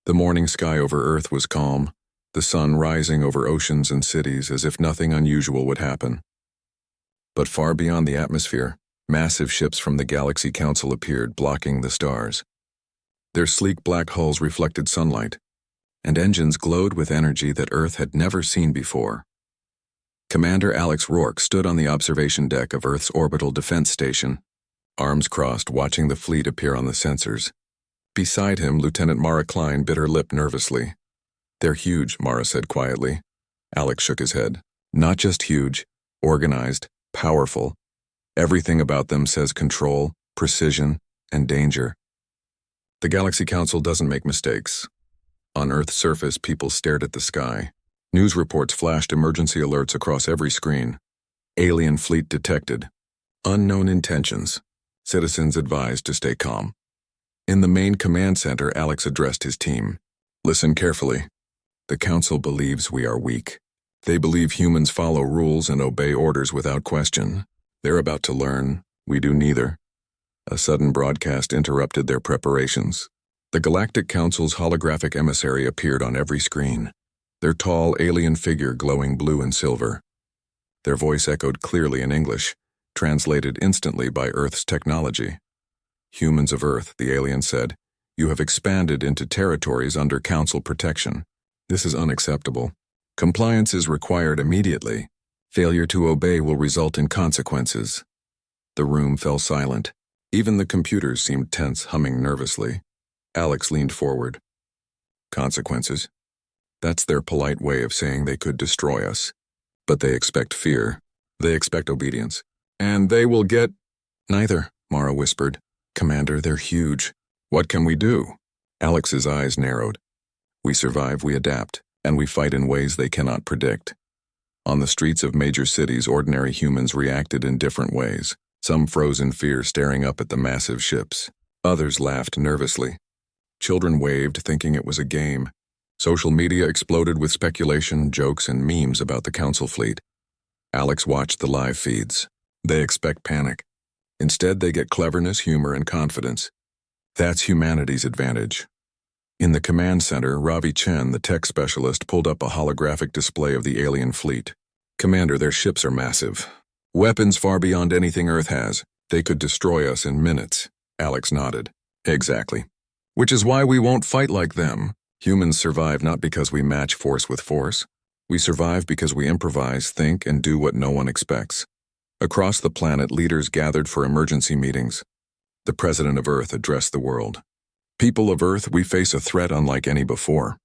The morning sky over Earth was calm, the sun rising over oceans and cities as if nothing unusual would happen. But far beyond the atmosphere, massive ships from the Galaxy Council appeared, blocking the stars. Their sleek black hulls reflected sunlight, and engines glowed with energy that Earth had never seen before. Commander Alex Rourke stood on the observation deck of Earth's orbital defense station, arms crossed, watching the fleet appear on the sensors. Beside him, Lieutenant Mara Klein bit her lip nervously. "They're huge," Mara said quietly. Alex shook his head. "Not just huge, organized, powerful. Everything about them says control, precision, and danger." The Galaxy Council doesn't make mistakes. On Earth's surface, people stared at the sky. News reports flashed emergency alerts across every screen. Alien fleet detected. Unknown intentions. Citizens advised to stay calm. In the main command center, Alex addressed his team. "Listen carefully. The Council believes we are weak. They believe humans follow rules and obey orders without question. They're about to learn. We do neither." A sudden broadcast interrupted their preparations. The Galactic Council's holographic emissary appeared on every screen, their tall alien figure glowing blue and silver. Their voice echoed clearly in English, translated instantly by Earth's technology. "Humans of Earth," the alien said, "you have expanded into territories under Council protection. This is unacceptable. Compliance is required immediately. Failure to obey will result in consequences." The room fell silent. Even the computers seemed tense, humming nervously. Alex leaned forward. "Consequences? That's their polite way of saying they could destroy us. But they expect fear. They expect obedience. And they will get—" "Neither," Mara whispered. "Commander, they're huge. What can we do?" Alex's eyes narrowed. "We survive, we adapt, and we fight in ways they cannot predict." On the streets of major cities, ordinary humans reacted in different ways. Some froze in fear, staring up at the massive ships. Others laughed nervously. Children waved, thinking it was a game. Social media exploded with speculation, jokes, and memes about the Council fleet. Alex watched the live feeds. They expect panic. Instead, they get cleverness, humor, and confidence. That's humanity's advantage. In the command center, Ravi Chen, the tech specialist, pulled up a holographic display of the alien fleet. "Commander, their ships are massive. Weapons far beyond anything Earth has. They could destroy us in minutes." Alex nodded. "Exactly. Which is why we won't fight like them. Humans survive not because we match force with force. We survive because we improvise, think, and do what no one expects." Across the planet, leaders gathered for emergency meetings. The President of Earth addressed the world. "People of Earth, we face a threat unlike any before.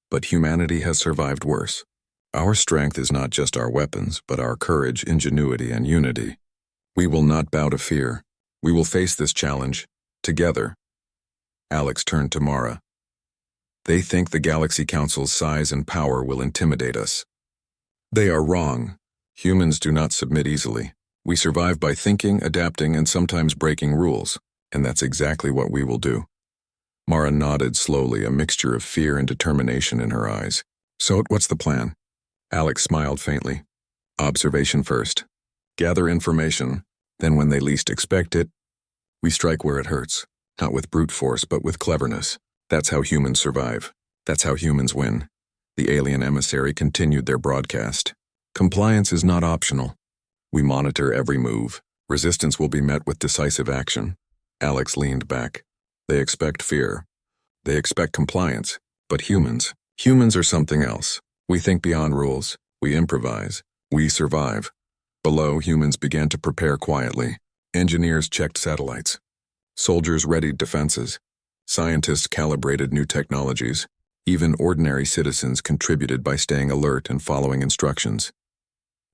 But humanity has survived worse. Our strength is not just our weapons, but our courage, ingenuity, and unity. We will not bow to fear. We will face this challenge, together." Alex turned to Mara. "They think the Galaxy Council's size and power will intimidate us. They are wrong. Humans do not submit easily. We survive by thinking, adapting, and sometimes breaking rules, and that's exactly what we will do." Mara nodded slowly, a mixture of fear and determination in her eyes. "So, what's the plan?" Alex smiled faintly. "Observation first. Gather information, then when they least expect it, we strike where it hurts, not with brute force, but with cleverness. That's how humans survive. That's how humans win." The alien emissary continued their broadcast. "Compliance is not optional. We monitor every move. Resistance will be met with decisive action." Alex leaned back. "They expect fear. They expect compliance. But humans are something else. We think beyond rules. We improvise. We survive." Below, humans began to prepare quietly. Engineers checked satellites. Soldiers readied defenses. Scientists calibrated new technologies. Even ordinary citizens contributed by staying alert and following instructions.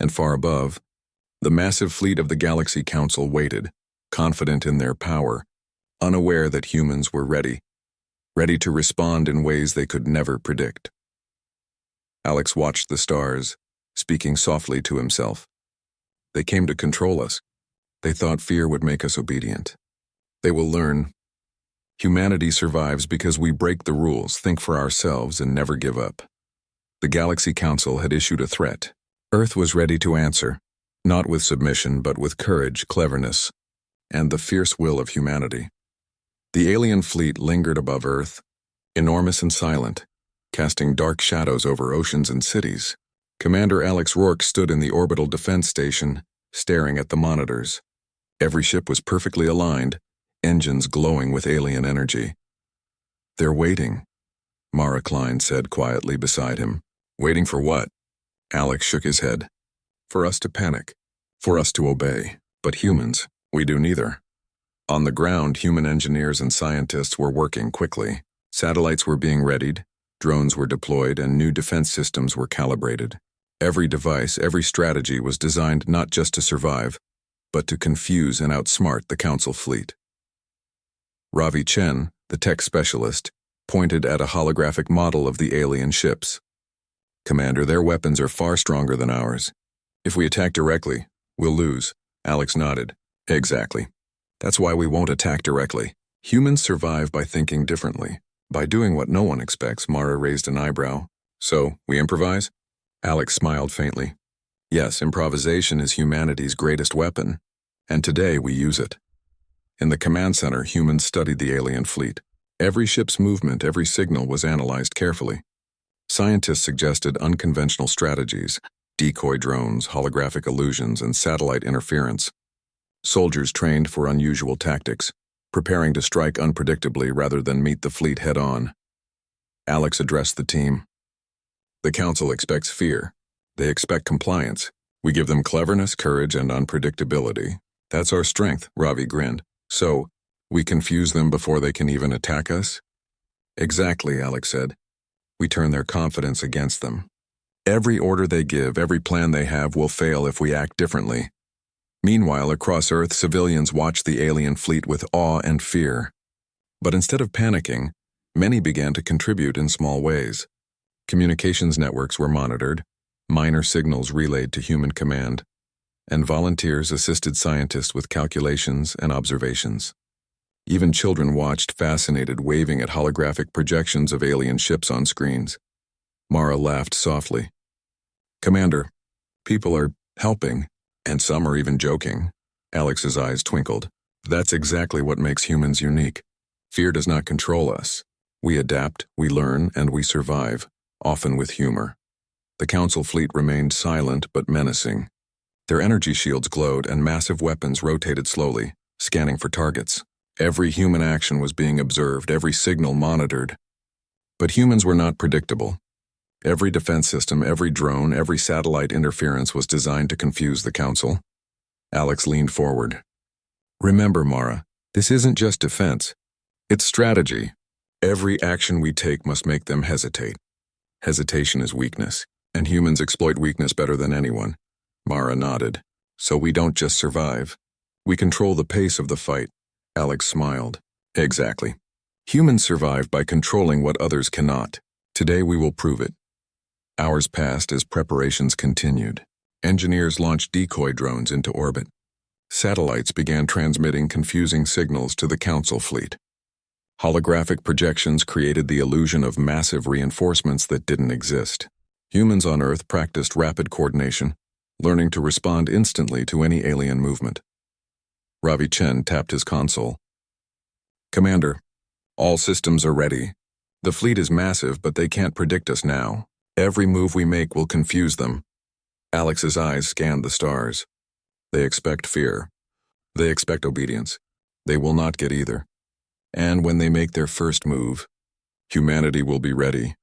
And far above, the massive fleet of the Galaxy Council waited, confident in their power, unaware that humans were ready to respond in ways they could never predict. Alex watched the stars, speaking softly to himself. They came to control us. They thought fear would make us obedient. They will learn. Humanity survives because we break the rules, think for ourselves, and never give up. The Galaxy Council had issued a threat. Earth was ready to answer, not with submission, but with courage, cleverness, and the fierce will of humanity. The alien fleet lingered above Earth, enormous and silent, casting dark shadows over oceans and cities. Commander Alex Rourke stood in the orbital defense station, staring at the monitors. Every ship was perfectly aligned, engines glowing with alien energy. "They're waiting," Mara Klein said quietly beside him. "Waiting for what?" Alex shook his head. "For us to panic. For us to obey. But humans, we do neither." On the ground, human engineers and scientists were working quickly. Satellites were being readied, drones were deployed, and new defense systems were calibrated. Every device, every strategy was designed not just to survive, but to confuse and outsmart the Council fleet. Ravi Chen, the tech specialist, pointed at a holographic model of the alien ships. "Commander, their weapons are far stronger than ours. If we attack directly, we'll lose." Alex nodded. "Exactly. That's why we won't attack directly. Humans survive by thinking differently, by doing what no one expects." Mara raised an eyebrow. "So, we improvise?" Alex smiled faintly. "Yes, improvisation is humanity's greatest weapon, and today we use it." In the command center, humans studied the alien fleet. Every ship's movement, every signal was analyzed carefully. Scientists suggested unconventional strategies: decoy drones, holographic illusions, and satellite interference. Soldiers trained for unusual tactics, preparing to strike unpredictably rather than meet the fleet head-on. Alex addressed the team. "The Council expects fear. They expect compliance. We give them cleverness, courage, and unpredictability. That's our strength," Ravi grinned. "So, we confuse them before they can even attack us?" "Exactly," Alex said. "We turn their confidence against them. Every order they give, every plan they have will fail if we act differently." Meanwhile, across Earth, civilians watched the alien fleet with awe and fear. But instead of panicking, many began to contribute in small ways. Communications networks were monitored, minor signals relayed to human command, and volunteers assisted scientists with calculations and observations. Even children watched, fascinated, waving at holographic projections of alien ships on screens. Mara laughed softly. "Commander, people are helping, and some are even joking." Alex's eyes twinkled. "That's exactly what makes humans unique. Fear does not control us. We adapt, we learn, and we survive, often with humor." The Council fleet remained silent but menacing. Their energy shields glowed and massive weapons rotated slowly, scanning for targets. Every human action was being observed, every signal monitored. But humans were not predictable. Every defense system, every drone, every satellite interference was designed to confuse the Council. Alex leaned forward. "Remember, Mara, this isn't just defense. It's strategy. Every action we take must make them hesitate. Hesitation is weakness, and humans exploit weakness better than anyone." Mara nodded. "So we don't just survive. We control the pace of the fight." Alex smiled. "Exactly. Humans survive by controlling what others cannot. Today we will prove it." Hours passed as preparations continued. Engineers launched decoy drones into orbit. Satellites began transmitting confusing signals to the Council fleet. Holographic projections created the illusion of massive reinforcements that didn't exist. Humans on Earth practiced rapid coordination, learning to respond instantly to any alien movement. Ravi Chen tapped his console. "Commander, all systems are ready. The fleet is massive, but they can't predict us now. Every move we make will confuse them." Alex's eyes scanned the stars. "They expect fear. They expect obedience. They will not get either. And when they make their first move, humanity will be ready."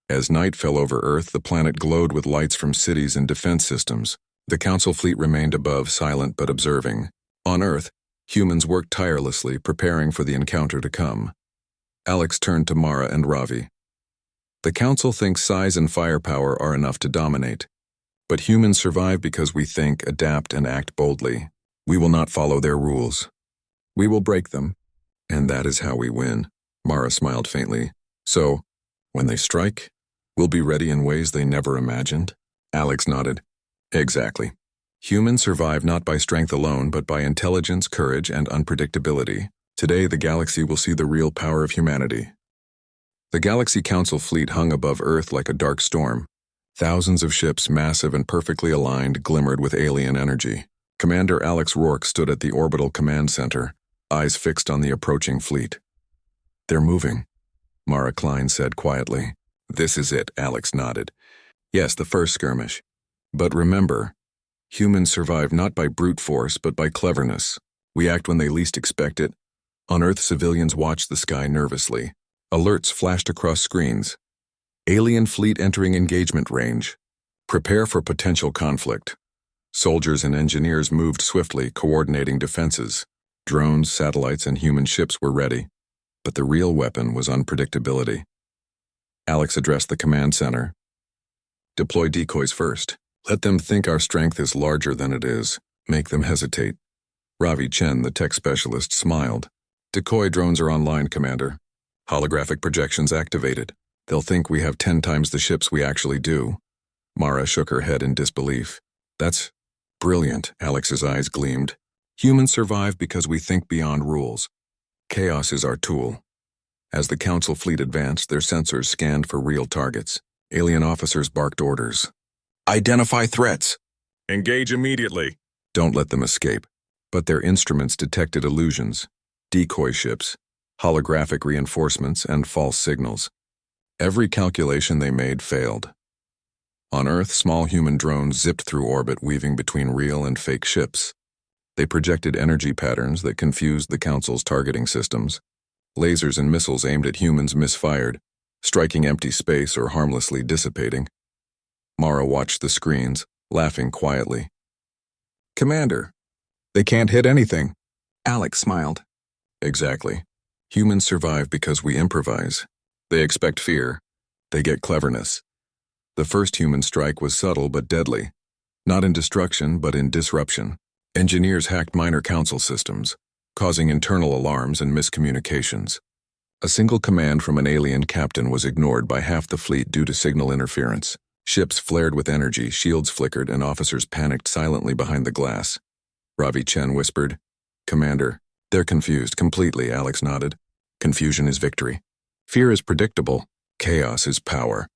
As night fell over Earth, the planet glowed with lights from cities and defense systems. The Council fleet remained above, silent but observing. On Earth, humans worked tirelessly, preparing for the encounter to come. Alex turned to Mara and Ravi. "The Council thinks size and firepower are enough to dominate. But humans survive because we think, adapt, and act boldly. We will not follow their rules. We will break them. And that is how we win." Mara smiled faintly. "So, when they strike, we'll be ready in ways they never imagined?" Alex nodded. "Exactly. Humans survive not by strength alone, but by intelligence, courage, and unpredictability. Today, the galaxy will see the real power of humanity." The Galaxy Council fleet hung above Earth like a dark storm. Thousands of ships, massive and perfectly aligned, glimmered with alien energy. Commander Alex Rourke stood at the orbital command center, eyes fixed on the approaching fleet. "They're moving." Mara Klein said quietly. This is it, Alex nodded. Yes, the first skirmish. But remember, humans survive not by brute force, but by cleverness. We act when they least expect it. On Earth, civilians watched the sky nervously. Alerts flashed across screens. Alien fleet entering engagement range. Prepare for potential conflict. Soldiers and engineers moved swiftly, coordinating defenses. Drones, satellites, and human ships were ready. But the real weapon was unpredictability. Alex addressed the command center. Deploy decoys first. Let them think our strength is larger than it is. Make them hesitate. Ravi Chen, the tech specialist, smiled. Decoy drones are online, Commander. Holographic projections activated. They'll think we have 10 times the ships we actually do. Mara shook her head in disbelief. That's brilliant, Alex's eyes gleamed. Humans survive because we think beyond rules. Chaos is our tool. As the Council fleet advanced, their sensors scanned for real targets. Alien officers barked orders. Identify threats. Engage immediately. Don't let them escape. But their instruments detected illusions, decoy ships, holographic reinforcements, and false signals. Every calculation they made failed. On Earth, small human drones zipped through orbit, weaving between real and fake ships. They projected energy patterns that confused the Council's targeting systems. Lasers and missiles aimed at humans misfired, striking empty space or harmlessly dissipating. Mara watched the screens, laughing quietly. Commander, they can't hit anything. Alex smiled. Exactly. Humans survive because we improvise. They expect fear. They get cleverness. The first human strike was subtle but deadly. Not in destruction, but in disruption. Engineers hacked minor council systems, causing internal alarms and miscommunications. A single command from an alien captain was ignored by half the fleet due to signal interference. Ships flared with energy, shields flickered, and officers panicked silently behind the glass. Ravi Chen whispered, Commander, they're confused completely, Alex nodded. Confusion is victory. Fear is predictable. Chaos is power.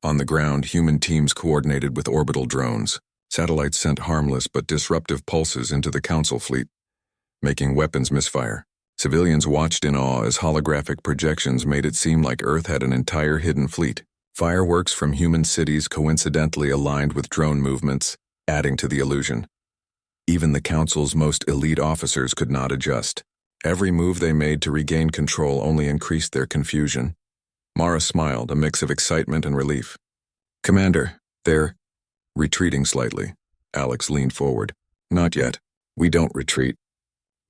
On the ground, human teams coordinated with orbital drones. Satellites sent harmless but disruptive pulses into the Council fleet, making weapons misfire. Civilians watched in awe as holographic projections made it seem like Earth had an entire hidden fleet. Fireworks from human cities coincidentally aligned with drone movements, adding to the illusion. Even the Council's most elite officers could not adjust. Every move they made to regain control only increased their confusion. Mara smiled, a mix of excitement and relief. Commander, they're retreating slightly. Alex leaned forward. Not yet. We don't retreat.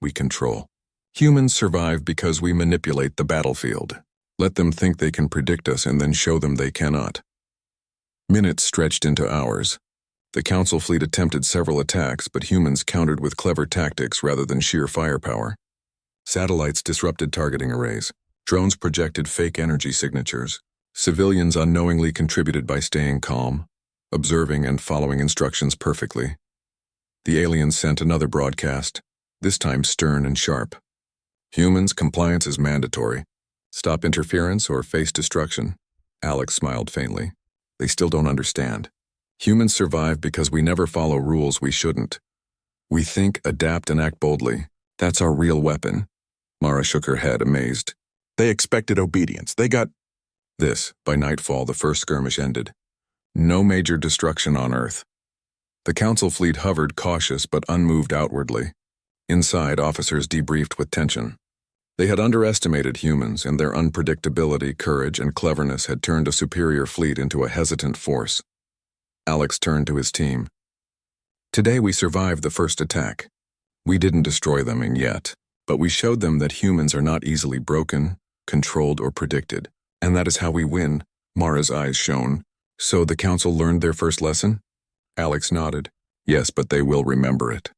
We control. Humans survive because we manipulate the battlefield. Let them think they can predict us and then show them they cannot. Minutes stretched into hours. The Council fleet attempted several attacks, but humans countered with clever tactics rather than sheer firepower. Satellites disrupted targeting arrays. Drones projected fake energy signatures. Civilians unknowingly contributed by staying calm, observing and following instructions perfectly. The aliens sent another broadcast, this time stern and sharp. Humans, compliance is mandatory. Stop interference or face destruction. Alex smiled faintly. They still don't understand. Humans survive because we never follow rules we shouldn't. We think, adapt, and act boldly. That's our real weapon. Mara shook her head, amazed. They expected obedience. They got this. By nightfall, the first skirmish ended. No major destruction on Earth. The Council fleet hovered, cautious but unmoved outwardly. Inside, officers debriefed with tension. They had underestimated humans, and their unpredictability, courage, and cleverness had turned a superior fleet into a hesitant force. Alex turned to his team. Today we survived the first attack. We didn't destroy them yet, but we showed them that humans are not easily broken, controlled, or predicted. And that is how we win. Mara's eyes shone. So the Council learned their first lesson? Alex nodded. Yes, but they will remember it.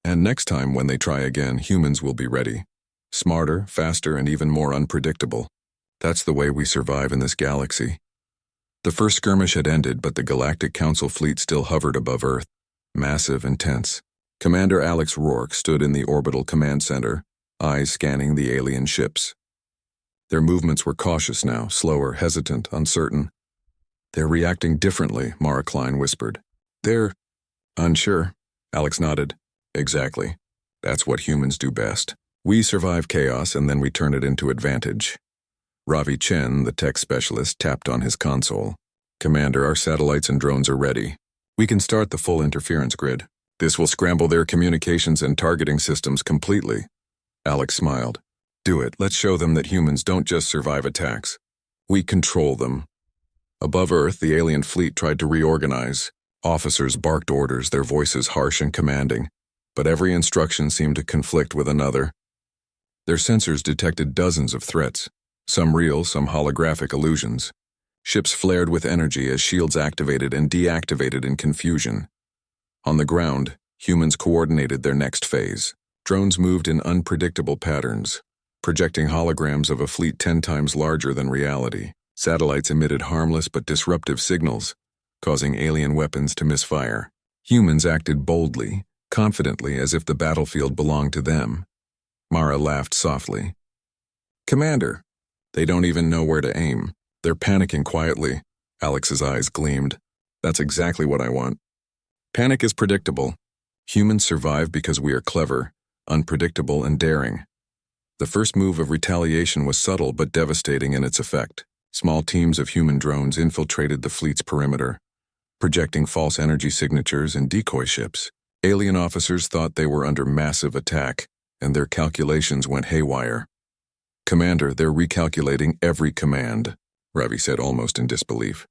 And next time when they try again, humans will be ready. Smarter, faster, and even more unpredictable. That's the way we survive in this galaxy. The first skirmish had ended, but the Galactic Council fleet still hovered above Earth, massive and tense. Commander Alex Rourke stood in the orbital command center, eyes scanning the alien ships. Their movements were cautious now, slower, hesitant, uncertain. They're reacting differently, Mara Klein whispered. They're unsure. Alex nodded. Exactly. That's what humans do best. We survive chaos and then we turn it into advantage. Ravi Chen, the tech specialist, tapped on his console. "Commander, our satellites and drones are ready. We can start the full interference grid. This will scramble their communications and targeting systems completely." Alex smiled. "Do it. Let's show them that humans don't just survive attacks. We control them." Above Earth, the alien fleet tried to reorganize. Officers barked orders, their voices harsh and commanding, but every instruction seemed to conflict with another. Their sensors detected dozens of threats, some real, some holographic illusions. Ships flared with energy as shields activated and deactivated in confusion. On the ground, humans coordinated their next phase. Drones moved in unpredictable patterns, projecting holograms of a fleet 10 times larger than reality. Satellites emitted harmless but disruptive signals, causing alien weapons to misfire. Humans acted boldly, confidently, as if the battlefield belonged to them. Mara laughed softly. "Commander, they don't even know where to aim. They're panicking quietly." Alex's eyes gleamed. "That's exactly what I want." Panic is predictable. Humans survive because we are clever, unpredictable, and daring. The first move of Retaliation was subtle but devastating in its effect. Small teams of human drones infiltrated the fleet's perimeter, projecting false energy signatures and decoy ships. Alien officers thought they were under massive attack, and their calculations went haywire. "Commander, they're recalculating every command," Ravi said almost in disbelief.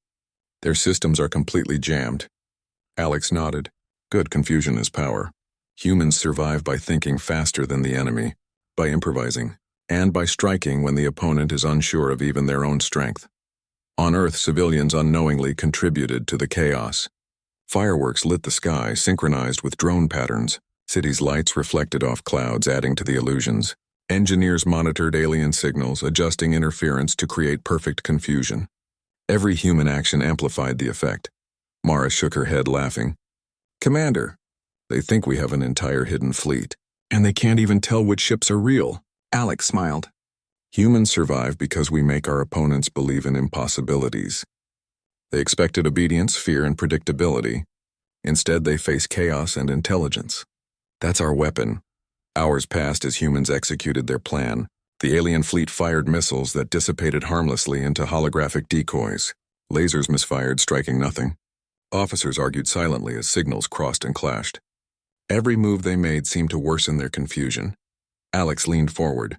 "Their systems are completely jammed." Alex nodded. "Good, confusion is power. Humans survive by thinking faster than the enemy, by improvising, and by striking when the opponent is unsure of even their own strength. On Earth, civilians unknowingly contributed to the chaos. Fireworks lit the sky, synchronized with drone patterns. Cities' lights reflected off clouds, adding to the illusions. Engineers monitored alien signals, adjusting interference to create perfect confusion. Every human action amplified the effect. Mara shook her head, laughing. "Commander, they think we have an entire hidden fleet, and they can't even tell which ships are real." Alex smiled. "Humans survive because we make our opponents believe in impossibilities. They expected obedience, fear, and predictability. Instead, they face chaos and intelligence. That's our weapon." Hours passed as humans executed their plan. The alien fleet fired missiles that dissipated harmlessly into holographic decoys. Lasers misfired, striking nothing. Officers argued silently as signals crossed and clashed. Every move they made seemed to worsen their confusion. Alex leaned forward.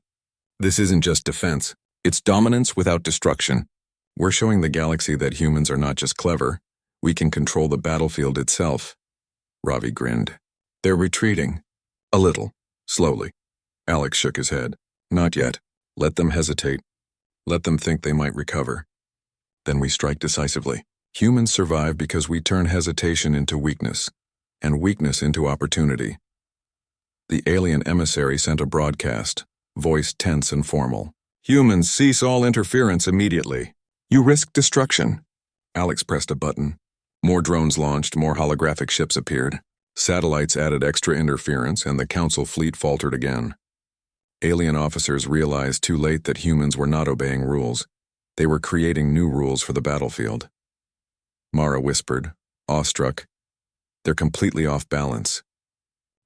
"This isn't just defense. It's dominance without destruction. We're showing the galaxy that humans are not just clever. We can control the battlefield itself." Ravi grinned. "They're retreating. A little. Slowly." Alex shook his head. "Not yet. Let them hesitate. Let them think they might recover. Then we strike decisively. Humans survive because we turn hesitation into weakness, and weakness into opportunity." The alien emissary sent a broadcast, voice tense and formal. "Humans, cease all interference immediately. You risk destruction." Alex pressed a button. More drones launched, more holographic ships appeared. Satellites added extra interference, and the Council fleet faltered again. Alien officers realized too late that humans were not obeying rules. They were creating new rules for the battlefield. Mara whispered, awestruck. "They're completely off balance."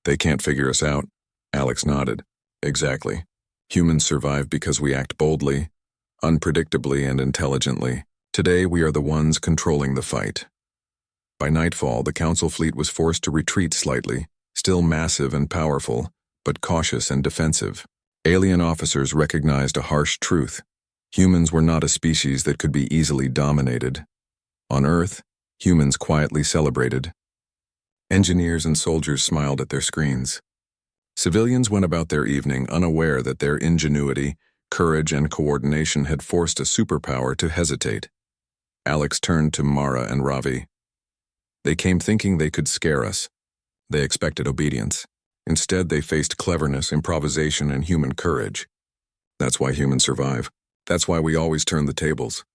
"They can't figure us out." Alex nodded. "Exactly. Humans survive because we act boldly, unpredictably, and intelligently. Today we are the ones controlling the fight." By nightfall, the Council fleet was forced to retreat slightly, still massive and powerful, but cautious and defensive. Alien officers recognized a harsh truth. Humans were not a species that could be easily dominated. On Earth, humans quietly celebrated. Engineers and soldiers smiled at their screens. Civilians went about their evening unaware that their ingenuity, courage, and coordination had forced a superpower to hesitate. Alex turned to Mara and Ravi. "They came thinking they could scare us. They expected obedience. Instead, they faced cleverness, improvisation, and human courage. That's why humans survive. That's why we always turn the tables."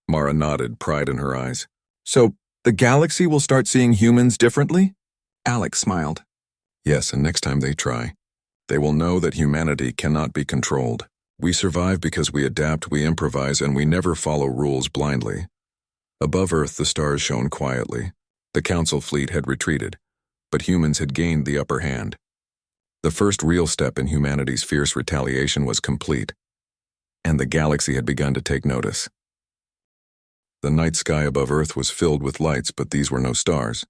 Mara nodded, pride in her eyes. "So, the galaxy will start seeing humans differently?" Alex smiled. "Yes, and next time they try, they will know that humanity cannot be controlled. We survive because we adapt, we improvise, and we never follow rules blindly." Above Earth, the stars shone quietly. The Council fleet had retreated, but humans had gained the upper hand. The first real step in humanity's fierce retaliation was complete. and the galaxy had begun to take notice. The night sky above Earth was filled with lights, but these were no stars.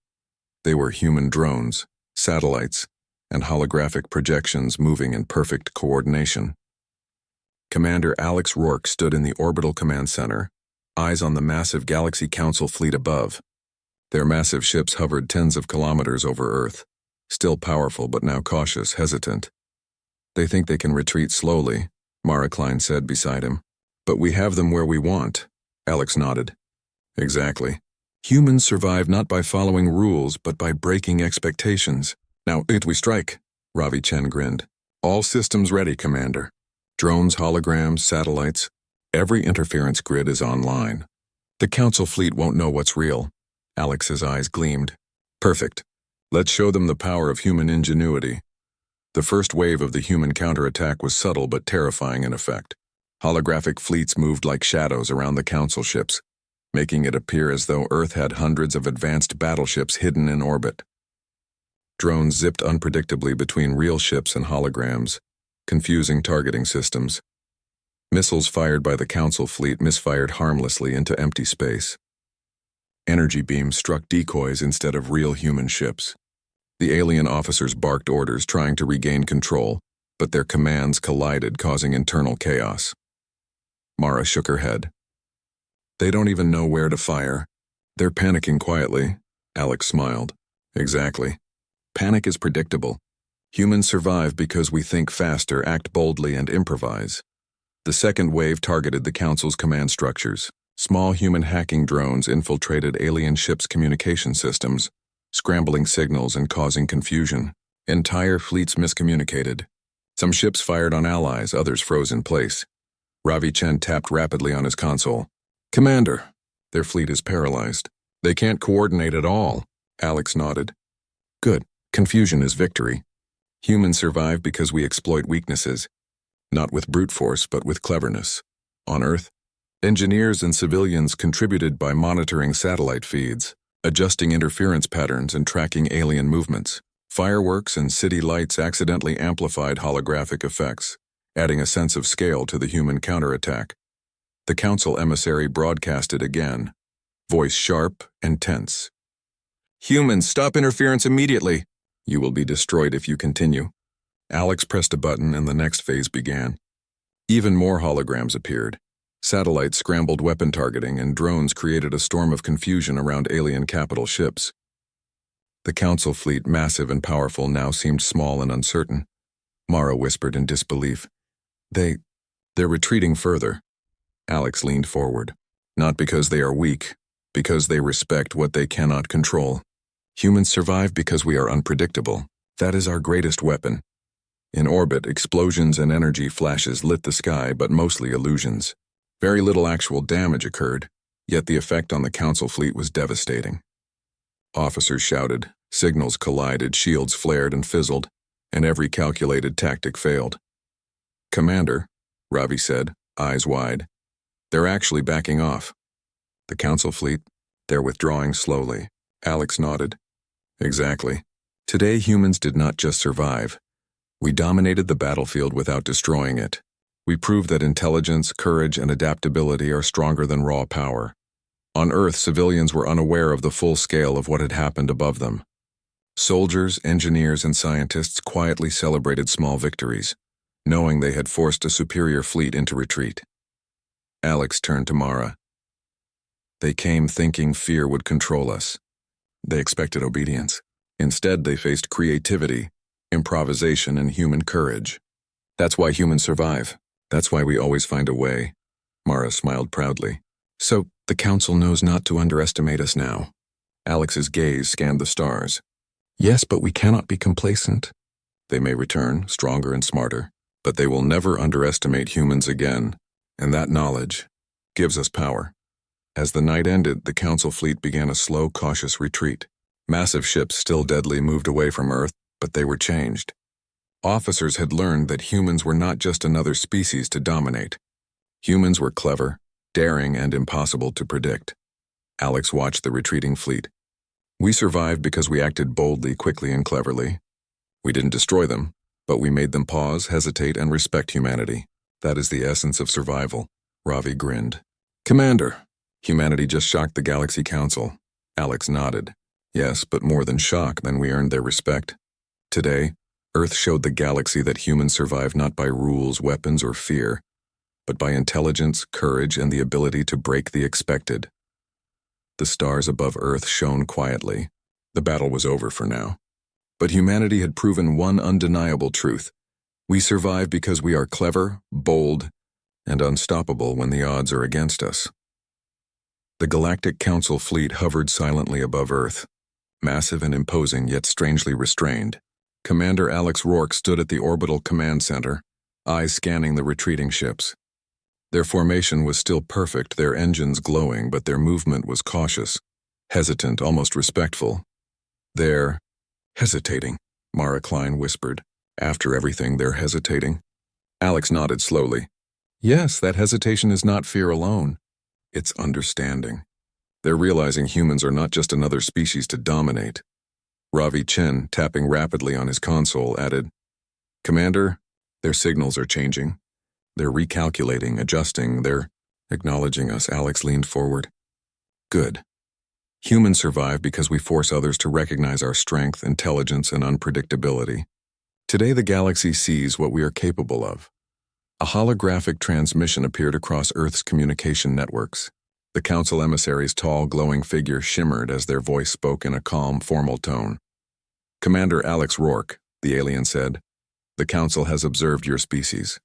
They were human drones, satellites, and holographic projections moving in perfect coordination. Commander Alex Rourke stood in the orbital command center, eyes on the massive Galaxy Council fleet above. Their massive ships hovered tens of kilometers over Earth, still powerful but now cautious, hesitant. "They think they can retreat slowly," Mara Klein said beside him. "But we have them where we want." Alex nodded. "Exactly. Humans survive not by following rules, but by breaking expectations. Now, we strike." Ravi Chen grinned. "All systems ready, Commander. Drones, holograms, satellites. Every interference grid is online. The Council fleet won't know what's real." Alex's eyes gleamed. "Perfect. Let's show them the power of human ingenuity." The first wave of the human counterattack was subtle but terrifying in effect. Holographic fleets moved like shadows around the Council ships, making it appear as though Earth had hundreds of advanced battleships hidden in orbit. Drones zipped unpredictably between real ships and holograms, confusing targeting systems. Missiles fired by the Council fleet misfired harmlessly into empty space. Energy beams struck decoys instead of real human ships. The alien officers barked orders trying to regain control, but their commands collided, causing internal chaos. Mara shook her head. "They don't even know where to fire. They're panicking quietly." Alex smiled. "Exactly. Panic is predictable. Humans survive because we think faster, act boldly, and improvise." The second wave targeted the Council's command structures. Small human hacking drones infiltrated alien ships' communication systems, scrambling signals and causing confusion. Entire fleets miscommunicated. Some ships fired on allies, others froze in place. Ravi Chen tapped rapidly on his console. "Commander, their fleet is paralyzed. They can't coordinate at all." Alex nodded. "Good. Confusion is victory. Humans survive because we exploit weaknesses, not with brute force, but with cleverness. On Earth, engineers and civilians contributed by monitoring satellite feeds, adjusting interference patterns and tracking alien movements. Fireworks and city lights accidentally amplified holographic effects, adding a sense of scale to the human counterattack. The Council emissary broadcasted again, voice sharp and tense. "Humans, stop interference immediately. You will be destroyed if you continue." Alex pressed a button and the next phase began. Even more holograms appeared. Satellites scrambled weapon targeting and drones created a storm of confusion around alien capital ships. The Council fleet, massive and powerful, now seemed small and uncertain. Mara whispered in disbelief. They're retreating further." Alex leaned forward. "Not because they are weak, because they respect what they cannot control. Humans survive because we are unpredictable. That is our greatest weapon." In orbit, explosions and energy flashes lit the sky, but mostly illusions. Very little actual damage occurred, yet the effect on the Council fleet was devastating. Officers shouted, signals collided, shields flared and fizzled, and every calculated tactic failed. "Commander," Ravi said, eyes wide. "They're actually backing off." "The Council fleet? They're withdrawing slowly." Alex nodded. "Exactly. Today humans did not just survive. We dominated the battlefield without destroying it. We proved that intelligence, courage, and adaptability are stronger than raw power. On Earth, civilians were unaware of the full scale of what had happened above them. Soldiers, engineers, and scientists quietly celebrated small victories, knowing they had forced a superior fleet into retreat. Alex turned to Mara. "They came thinking fear would control us. They expected obedience. Instead, they faced creativity, improvisation, and human courage. That's why humans survive. That's why we always find a way." Mara smiled proudly. "So, the Council knows not to underestimate us now." Alex's gaze scanned the stars. "Yes, but we cannot be complacent. They may return, stronger and smarter, but they will never underestimate humans again, and that knowledge gives us power." As the night ended, the Council fleet began a slow, cautious retreat. Massive ships, still deadly, moved away from Earth, but they were changed. Officers had learned that humans were not just another species to dominate. Humans were clever, daring, and impossible to predict. Alex watched the retreating fleet. "We survived because we acted boldly, quickly, and cleverly. We didn't destroy them, but we made them pause, hesitate, and respect humanity. That is the essence of survival. Ravi grinned. Commander, humanity just shocked the Galaxy Council. Alex nodded. Yes, but more than shock, then we earned their respect. Today, Earth showed the galaxy that humans survive not by rules, weapons, or fear, but by intelligence, courage, and the ability to break the expected. The stars above Earth shone quietly. The battle was over for now. But humanity had proven one undeniable truth. We survive because we are clever, bold, and unstoppable when the odds are against us. The Galactic Council fleet hovered silently above Earth, massive and imposing yet strangely restrained. Commander Alex Rourke stood at the orbital command center, eyes scanning the retreating ships. Their formation was still perfect, their engines glowing, but their movement was cautious, hesitant, almost respectful. They're hesitating, Mara Klein whispered. After everything, they're hesitating. Alex nodded slowly. Yes, that hesitation is not fear alone. It's understanding. They're realizing humans are not just another species to dominate. Ravi Chen, tapping rapidly on his console, added, Commander, their signals are changing. They're recalculating, adjusting, they're acknowledging us. Alex leaned forward. Good. Humans survive because we force others to recognize our strength, intelligence, and unpredictability. Today the galaxy sees what we are capable of. A holographic transmission appeared across Earth's communication networks. The council emissary's tall, glowing figure shimmered as their voice spoke in a calm, formal tone. Commander Alex Rourke, the alien said, the council has observed your species.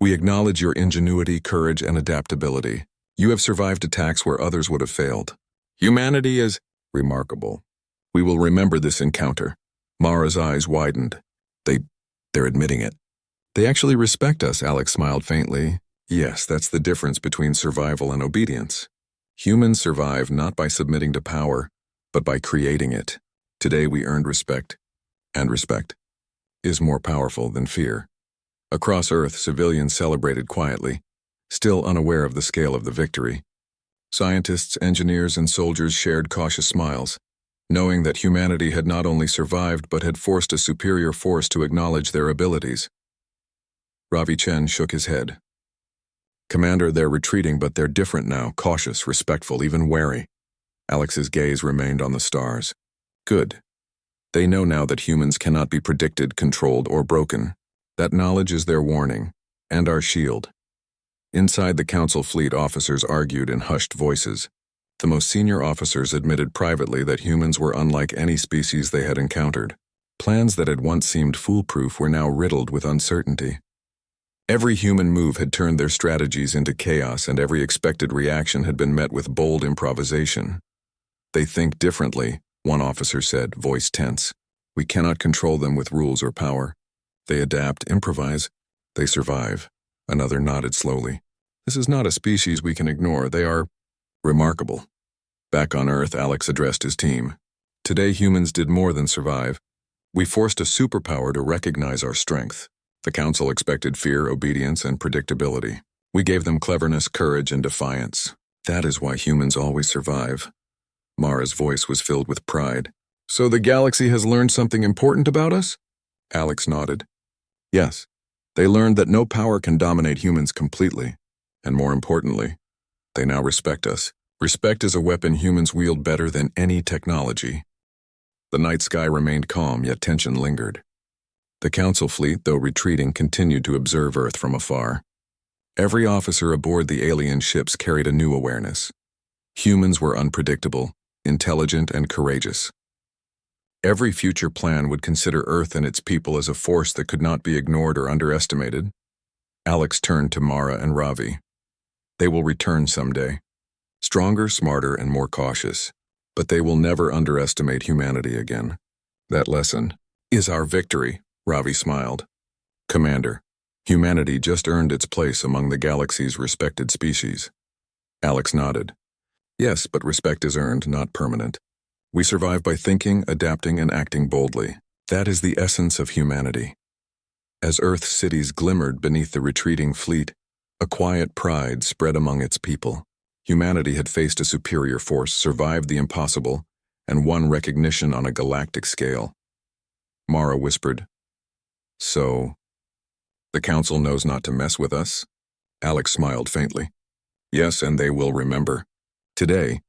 We acknowledge your ingenuity, courage, and adaptability. You have survived attacks where others would have failed. Humanity is remarkable. We will remember this encounter. Mara's eyes widened. They're admitting it. They actually respect us, Alex smiled faintly. Yes, that's the difference between survival and obedience. Humans survive not by submitting to power, but by creating it. Today we earned respect, and respect is more powerful than fear. Across Earth, civilians celebrated quietly, still unaware of the scale of the victory. Scientists, engineers, and soldiers shared cautious smiles, knowing that humanity had not only survived but had forced a superior force to acknowledge their abilities. Ravi Chen shook his head. Commander, they're retreating, but they're different now, cautious, respectful, even wary. Alex's gaze remained on the stars. Good. They know now that humans cannot be predicted, controlled, or broken. That knowledge is their warning, and our shield. Inside the council fleet, officers argued in hushed voices. The most senior officers admitted privately that humans were unlike any species they had encountered. Plans that had once seemed foolproof were now riddled with uncertainty. Every human move had turned their strategies into chaos, and every expected reaction had been met with bold improvisation. They think differently, one officer said, voice tense. We cannot control them with rules or power. They adapt, improvise, they survive. Another nodded slowly. This is not a species we can ignore. They are remarkable. Back on Earth, Alex addressed his team. Today humans did more than survive. We forced a superpower to recognize our strength. The council expected fear, obedience, and predictability. We gave them cleverness, courage, and defiance. That is why humans always survive. Mara's voice was filled with pride. So the galaxy has learned something important about us? Alex nodded. Yes. They learned that no power can dominate humans completely. And more importantly, they now respect us. Respect is a weapon humans wield better than any technology. The night sky remained calm, yet tension lingered. The council fleet, though retreating, continued to observe Earth from afar. Every officer aboard the alien ships carried a new awareness. Humans were unpredictable, intelligent, and courageous. Every future plan would consider Earth and its people as a force that could not be ignored or underestimated. Alex turned to Mara and Ravi. They will return someday. Stronger, smarter, and more cautious. But they will never underestimate humanity again. That lesson is our victory, Ravi smiled. Commander, humanity just earned its place among the galaxy's respected species. Alex nodded. Yes, but respect is earned, not permanent. We survive by thinking, adapting, and acting boldly. That is the essence of humanity. As Earth's cities glimmered beneath the retreating fleet, a quiet pride spread among its people. Humanity had faced a superior force, survived the impossible, and won recognition on a galactic scale. Mara whispered, So, the council knows not to mess with us? Alex smiled faintly. Yes, and they will remember. Today,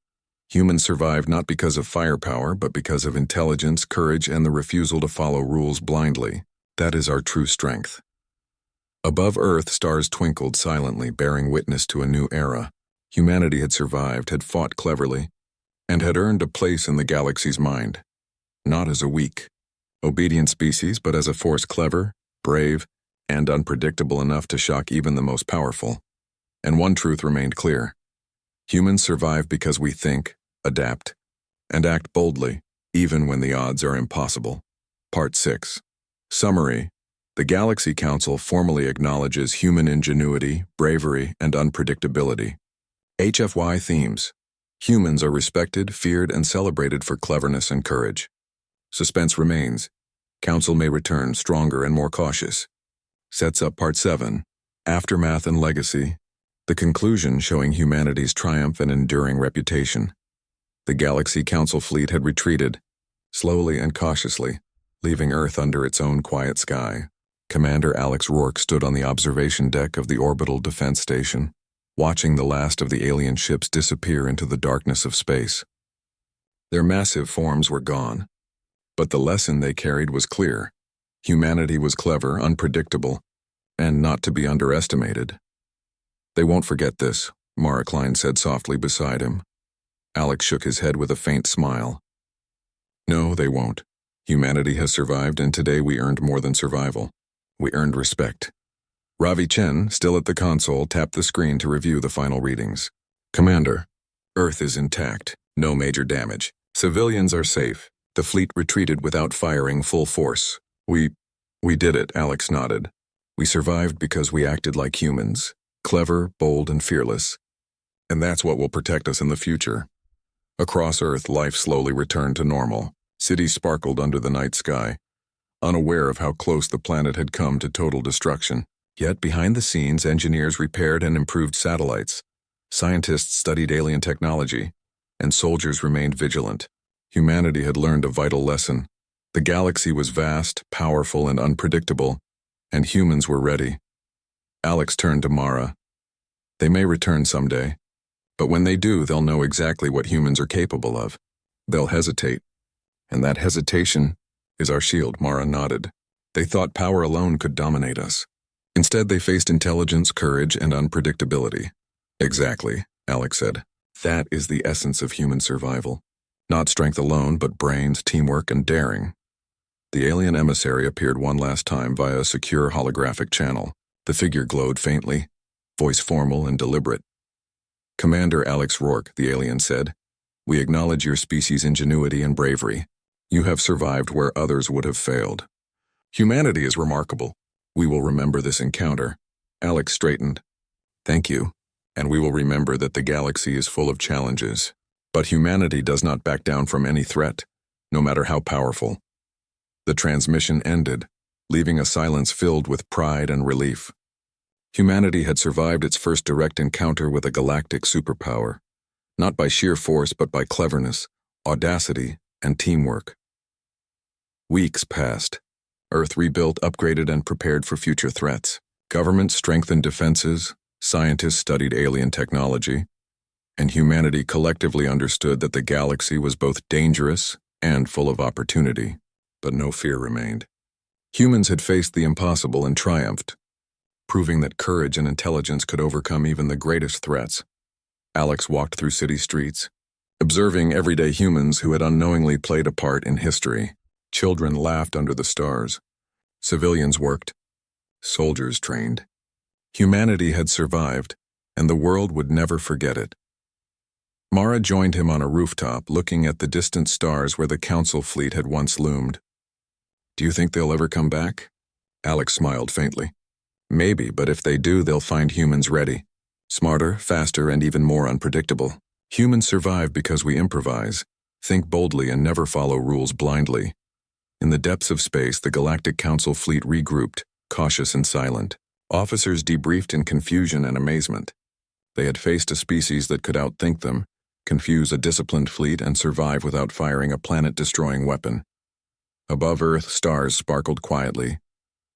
humans survived not because of firepower, but because of intelligence, courage, and the refusal to follow rules blindly. That is our true strength. Above Earth, stars twinkled silently, bearing witness to a new era. Humanity had survived, had fought cleverly, and had earned a place in the galaxy's mind. Not as a weak, obedient species, but as a force clever, brave, and unpredictable enough to shock even the most powerful. And one truth remained clear. Humans survive because we think, adapt, and act boldly, even when the odds are impossible. Part 6. Summary. The Galaxy Council formally acknowledges human ingenuity, bravery, and unpredictability. HFY themes. Humans are respected, feared, and celebrated for cleverness and courage. Suspense remains. Council may return stronger and more cautious. Sets up Part 7. Aftermath and legacy. The conclusion showing humanity's triumph and enduring reputation. The Galaxy Council fleet had retreated, slowly and cautiously, leaving Earth under its own quiet sky. Commander Alex Rourke stood on the observation deck of the Orbital Defense Station, watching the last of the alien ships disappear into the darkness of space. Their massive forms were gone, but the lesson they carried was clear. Humanity was clever, unpredictable, and not to be underestimated. They won't forget this, Mara Klein said softly beside him. Alex shook his head with a faint smile. No, they won't. Humanity has survived, and today we earned more than survival. We earned respect. Ravi Chen, still at the console, tapped the screen to review the final readings. Commander, Earth is intact. No major damage. Civilians are safe. The fleet retreated without firing full force. We did it, Alex nodded. We survived because we acted like humans. Clever, bold, and fearless. And that's what will protect us in the future. Across Earth, life slowly returned to normal. Cities sparkled under the night sky, unaware of how close the planet had come to total destruction. Yet, behind the scenes, engineers repaired and improved satellites. Scientists studied alien technology, and soldiers remained vigilant. Humanity had learned a vital lesson. The galaxy was vast, powerful, and unpredictable, and humans were ready. Alex turned to Mara. They may return someday, but when they do, they'll know exactly what humans are capable of. They'll hesitate, and that hesitation is our shield. Mara nodded. They thought power alone could dominate us. Instead, they faced intelligence, courage, and unpredictability. Exactly, Alex said. That is the essence of human survival. Not strength alone, but brains, teamwork, and daring. The alien emissary appeared one last time via a secure holographic channel. The figure glowed faintly, voice formal and deliberate. Commander Alex Rourke, the alien said, we acknowledge your species' ingenuity and bravery. You have survived where others would have failed. Humanity is remarkable. We will remember this encounter. Alex straightened. Thank you. And we will remember that the galaxy is full of challenges. But humanity does not back down from any threat, no matter how powerful. The transmission ended, leaving a silence filled with pride and relief. Humanity had survived its first direct encounter with a galactic superpower, not by sheer force but by cleverness, audacity, and teamwork. Weeks passed. Earth rebuilt, upgraded, and prepared for future threats. Governments strengthened defenses, scientists studied alien technology, and humanity collectively understood that the galaxy was both dangerous and full of opportunity, but no fear remained. Humans had faced the impossible and triumphed, proving that courage and intelligence could overcome even the greatest threats. Alex walked through city streets, observing everyday humans who had unknowingly played a part in history. Children laughed under the stars. Civilians worked. Soldiers trained. Humanity had survived, and the world would never forget it. Mara joined him on a rooftop, looking at the distant stars where the council fleet had once loomed. Do you think they'll ever come back? Alex smiled faintly. Maybe, but if they do, they'll find humans ready. Smarter, faster, and even more unpredictable. Humans survive because we improvise, think boldly, and never follow rules blindly. In the depths of space, the Galactic Council fleet regrouped, cautious and silent. Officers debriefed in confusion and amazement. They had faced a species that could outthink them, confuse a disciplined fleet, and survive without firing a planet-destroying weapon. Above Earth, stars sparkled quietly,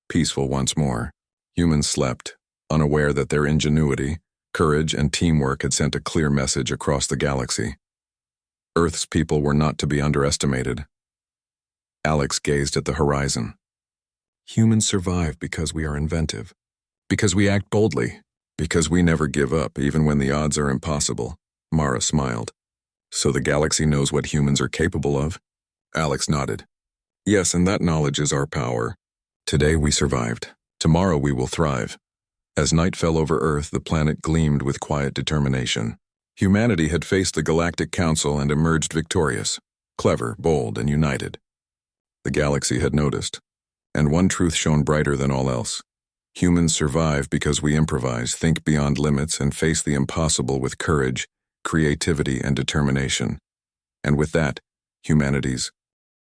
peaceful once more. Humans slept, unaware that their ingenuity, courage, and teamwork had sent a clear message across the galaxy. Earth's people were not to be underestimated. Alex gazed at the horizon. Humans survive because we are inventive, because we act boldly, because we never give up even when the odds are impossible. Mara smiled. So the galaxy knows what humans are capable of? Alex nodded. Yes, and that knowledge is our power. Today we survived. Tomorrow we will thrive. As night fell over Earth, the planet gleamed with quiet determination. Humanity had faced the Galactic Council and emerged victorious, clever, bold, and united. The galaxy had noticed, and one truth shone brighter than all else. Humans survive because we improvise, think beyond limits, and face the impossible with courage, creativity, and determination. And with that, humanity's